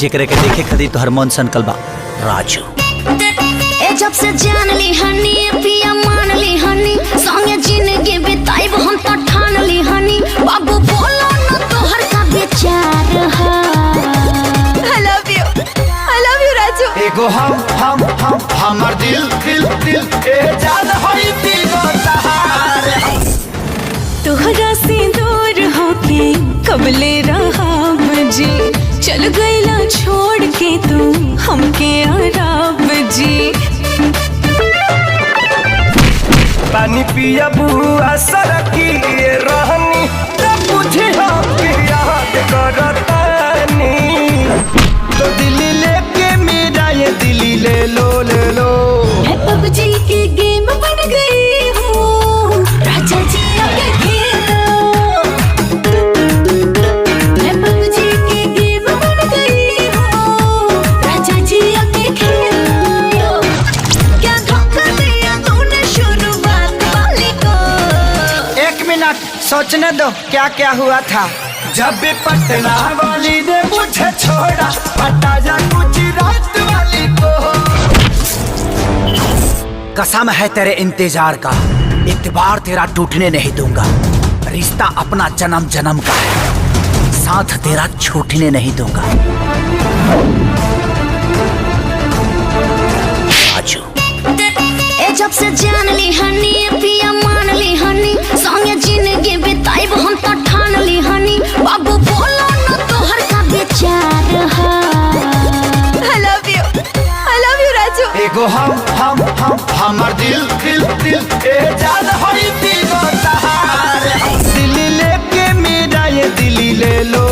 जेकरे के देखे खातिर तोहर मन सनकल बा राजू। ए जब से जान ली हनी पिया मान ली हनी संगे जिंदगी बिताइब हम तो ठान ली हनी बाबू बोलो न तोहर का विचार है। I love you Raju. एगो हम हमर दिल दिल दिल ए जान होई तीगो तहार। तोहरा से दूर होके कबले रहा जी, चल गईला छोड़ के तू हमके आराम जी। पानी पिया बुआ सरकी रहनी तब बुझे हम याद करतानी। तो दिल्ली लेके मेरा ये दिल्ली ले लो ले लो। मैं पबजी के गेम बन गई हूँ राजा जी आके खेलो। मैं पबजी के गेम बन गई हूँ राजा जी आके खेलो। क्या धोखा दिया तूने शुरुआत वाली को। एक मिनट सोचने दो क्या क्या हुआ था। जब भी पटना वाली ने मुझे छोड़ा हटा जा गुजरात वाली को। कसम है तेरे इंतजार का, इतबार तेरा टूटने नहीं दूंगा। रिश्ता अपना जन्म जन्म का है, साथ तेरा छूटने नहीं दूंगा राजू। ए जब से जान ली हनी पिया मान ली हनी संगे जिंदगी बिताइब हम तो ठान ली हनी बाबू बोलो न तोहर का विचार है। I love you Raju. एगो हम हमर दिल दिल दिल ए जान होई तीगो तहार। दिल्ली लेके मेरा ये दिल्ली ले लो